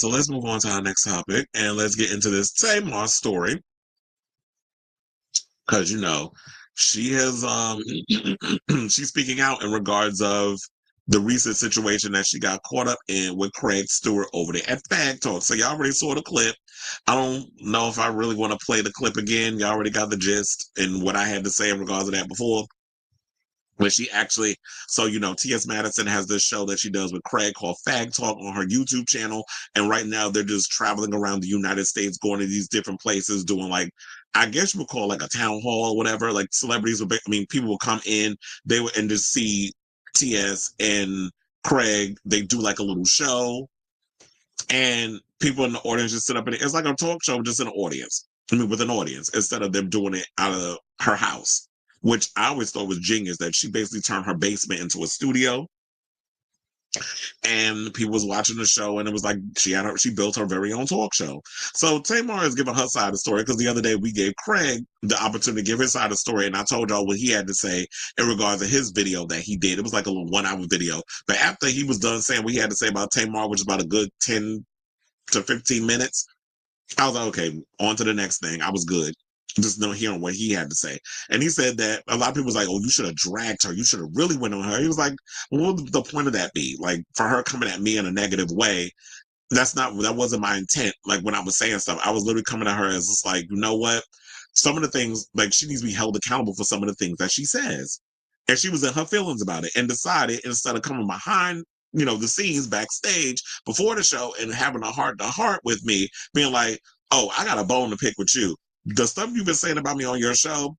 So let's move on to our next topic and let's get into this Tamar story. Because she has she's speaking out in regards of the recent situation that she got caught up in with Craig Stewart over there at Phag Talk. So y'all already saw the clip. I don't know if I really want to play the clip again. Y'all already got the gist and what I had to say in regards to that before. When she actually, so T.S. Madison has this show that she does with Craig called Phag Talk on her YouTube channel, and right now they're just traveling around the United States, going to these different places, doing like, I guess you would call like a town hall or whatever. Like celebrities would, people will come in, they would and just see T.S. and Craig. They do like a little show, and people in the audience just sit up in it. It's like a talk show, just an audience. With an audience instead of them doing it out of her house, which I always thought was genius. That she basically turned her basement into a studio, and people was watching the show, and it was like she built her very own talk show. So Tamar is giving her side of the story because the other day we gave Craig the opportunity to give his side of the story, and I told y'all what he had to say in regards to his video that he did. It was like a little 1 hour video, but after he was done saying what he had to say about Tamar, which is about a good 10 to 15 minutes, I was like, okay, on to the next thing. I was good. Just not hearing what he had to say. And he said that a lot of people was like, oh, you should have dragged her. You should have really went on her. He was like, well, what would the point of that be? Like, for her coming at me in a negative way, that wasn't my intent. Like, when I was saying stuff, I was literally coming at her as just like, you know what? Some of the things, like, she needs to be held accountable for some of the things that she says. And she was in her feelings about it and decided instead of coming behind the scenes backstage before the show and having a heart to heart with me, being like, oh, I got a bone to pick with you. The stuff you've been saying about me on your show,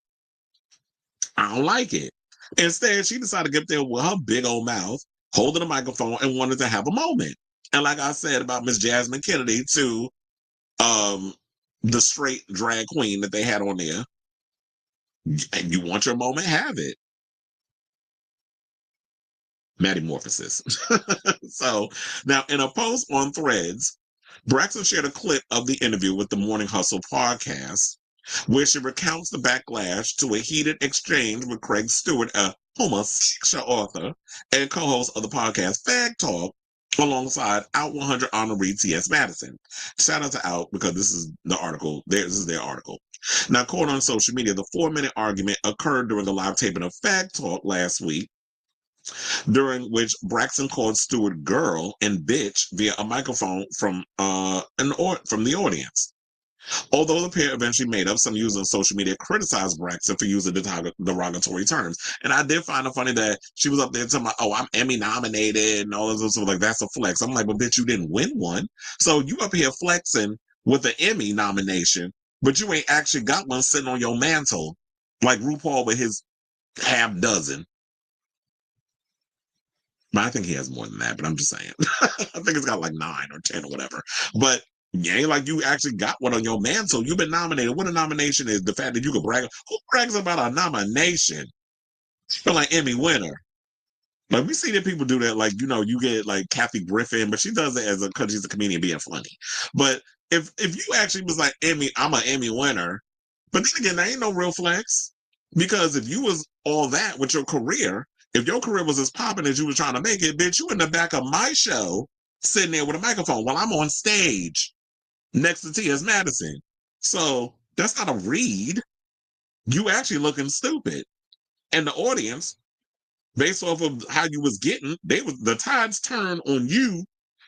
I don't like it. Instead, she decided to get there with her big old mouth, holding a microphone, and wanted to have a moment. And like I said about Miss Jasmine Kennedy to the straight drag queen that they had on there, and you want your moment, have it. Metamorphosis. So now in a post on Threads, Braxton shared a clip of the interview with the Morning Hustle podcast, where she recounts the backlash to a heated exchange with Craig Stewart, a homosexual author and co-host of the podcast Phag Talk, alongside Out 100 honoree T.S. Madison. Shout out to Out because this is the article. This is their article. Now, quote on social media, the 4-minute argument occurred during the live taping of Phag Talk last week, during which Braxton called Stewart girl and bitch via a microphone from the audience. Although the pair eventually made up, some users on social media criticized Braxton for using derogatory terms. And I did find it funny that she was up there talking about, oh, I'm Emmy nominated and all this stuff. Like, that's a flex. I'm like, well, bitch, you didn't win one. So you up here flexing with the Emmy nomination, but you ain't actually got one sitting on your mantle like RuPaul with his half dozen. I think he has more than that, but I'm just saying. I think it's got like 9 or 10 or whatever. But yeah, ain't like you actually got one on your mantle. You've been nominated. What a nomination is, the fact that you could brag. Who brags about a nomination? Feel like Emmy winner. Like, we see that people do that. Like, you get like Kathy Griffin, but she does it as because she's a comedian being funny. But if you actually was like Emmy, I'm an Emmy winner. But then again, that ain't no real flex. Because if you was all that with your career, if your career was as popping as you were trying to make it, bitch, you in the back of my show, sitting there with a microphone while I'm on stage next to T.S. Madison. So that's not a read. You actually looking stupid. And the audience, based off of how you was getting, the tides turned on you,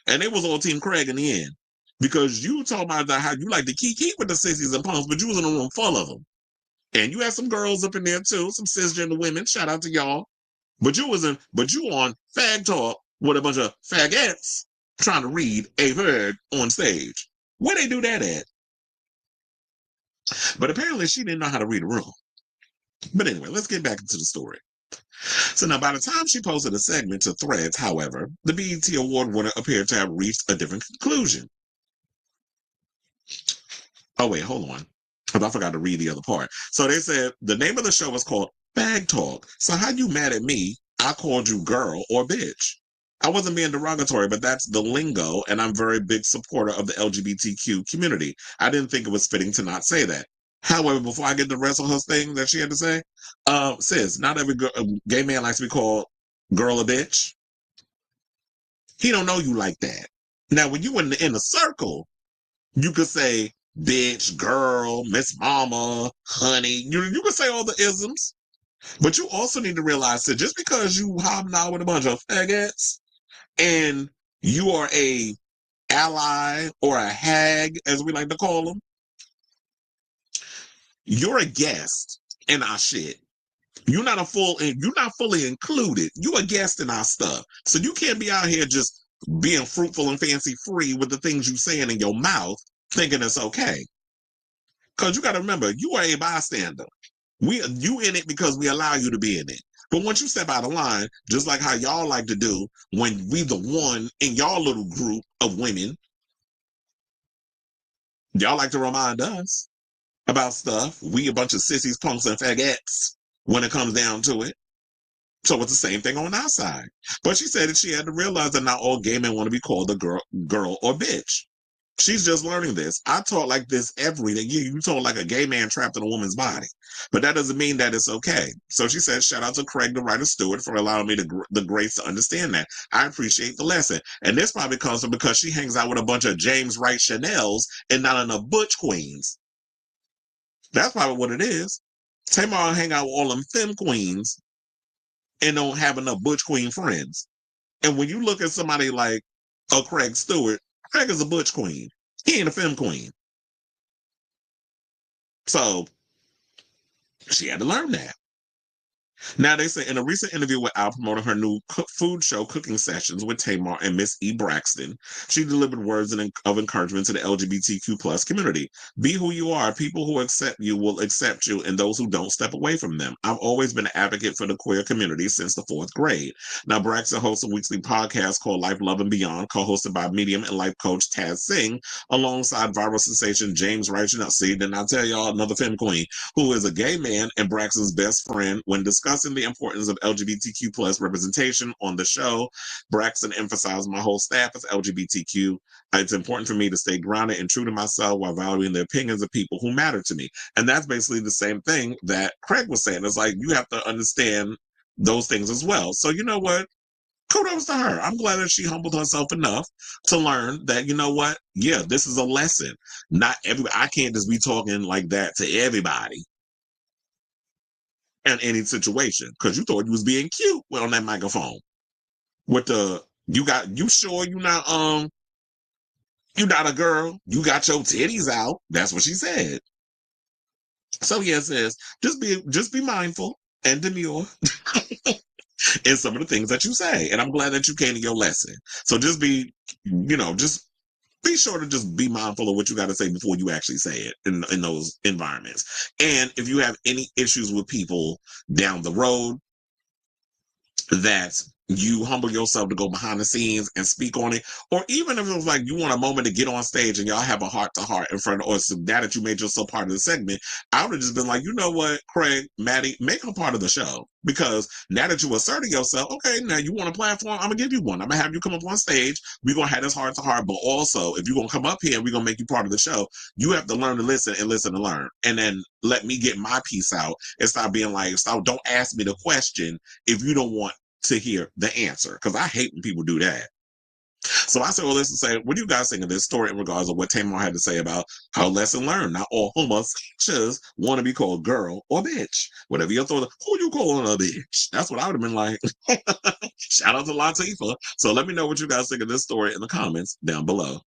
and they was on Team Craig in the end. Because you talking about how you like to kiki with the sissies and punks, but you was in a room full of them. And you had some girls up in there too, some cisgender women. Shout out to y'all. But you on Phag Talk with a bunch of fagettes trying to read a Phag on stage. Where they do that at? But apparently she didn't know how to read a room. But anyway, let's get back into the story. So now, by the time she posted a segment to Threads, however, the BET Award winner appeared to have reached a different conclusion. Oh, wait, hold on. I forgot to read the other part. So they said the name of the show was called Phag Talk. So how you mad at me? I called you girl or bitch. I wasn't being derogatory, but that's the lingo, and I'm a very big supporter of the LGBTQ community. I didn't think it was fitting to not say that. However, before I get the rest of her thing that she had to say, sis, not every gay man likes to be called girl or bitch. He don't know you like that. Now, when you in the inner circle, you could say bitch, girl, miss mama, honey. You can say all the isms, but you also need to realize that just because you hobnob with a bunch of faggots and you are a ally or a hag, as we like to call them, you're a guest in our shit. You're not fully included. You a guest in our stuff. So you can't be out here just being fruitful and fancy free with the things you saying in your mouth, thinking it's okay. Because you got to remember, you are a bystander. You in it because we allow you to be in it. But once you step out of line, just like how y'all like to do when we the one in y'all little group of women, y'all like to remind us about stuff. We a bunch of sissies, punks, and faggots when it comes down to it. So it's the same thing on our side. But she said that she had to realize that not all gay men want to be called a girl or bitch. She's just learning this. I talk like this every day. You talk like a gay man trapped in a woman's body. But that doesn't mean that it's okay. So she said, shout out to Craig, the writer Stewart, for allowing me the grace to understand that. I appreciate the lesson. And this probably comes from because she hangs out with a bunch of James Wright Chanels and not enough butch queens. That's probably what it is. Tamar hang out with all them femme queens and don't have enough butch queen friends. And when you look at somebody like Craig Stewart, Craig is a butch queen. He ain't a femme queen. So she had to learn that. Now, they say in a recent interview with Al promoting her new food show cooking sessions with Tamar and Miss E. Braxton, she delivered words of encouragement to the LGBTQ plus community. Be who you are. People who accept you will accept you, and those who don't, step away from them. I've always been an advocate for the queer community since the 4th grade. Now, Braxton hosts a weekly podcast called Life, Love, and Beyond, co-hosted by medium and life coach Taz Singh, alongside viral sensation James Wright. See, then I'll tell y'all another femme queen, who is a gay man and Braxton's best friend. When discussing the importance of LGBTQ plus representation on the show, Braxton emphasized my whole staff is LGBTQ. It's important for me to stay grounded and true to myself while valuing the opinions of people who matter to me. And that's basically the same thing that Craig was saying. It's like you have to understand those things as well. So you know what? Kudos to her. I'm glad that she humbled herself enough to learn that, you know what? Yeah, this is a lesson. Not everybody. I can't just be talking like that to everybody in any situation because you thought you was being cute on that microphone with you sure you not a girl, you got your titties out. That's what she said. So yes, sis, just be mindful and demure in some of the things that you say, and I'm glad that you came to your lesson. So just just be sure to just be mindful of what you got to say before you actually say it in those environments. And if you have any issues with people down the road, that you humble yourself to go behind the scenes and speak on it. Or even if it was like you want a moment to get on stage and y'all have a heart to heart in front of, or so now that you made yourself part of the segment, I would have just been like, you know what, Craig, Maddie, make her part of the show. Because now that you asserted yourself, okay, now you want a platform, I'm gonna give you one. I'm gonna have you come up on stage. We're gonna have this heart to heart, but also if you're gonna come up here and we're gonna make you part of the show, you have to learn to listen and listen to learn. And then let me get my piece out and stop being like, don't ask me the question if you don't want to hear the answer, because I hate when people do that. So I said, well, listen, say, what do you guys think of this story in regards of what Tamar had to say about how lesson learned? Not all homosexuals want to be called girl or bitch. Whatever your thoughts, who you calling a bitch? That's what I would have been like. Shout out to Latifah. So let me know what you guys think of this story in the comments down below.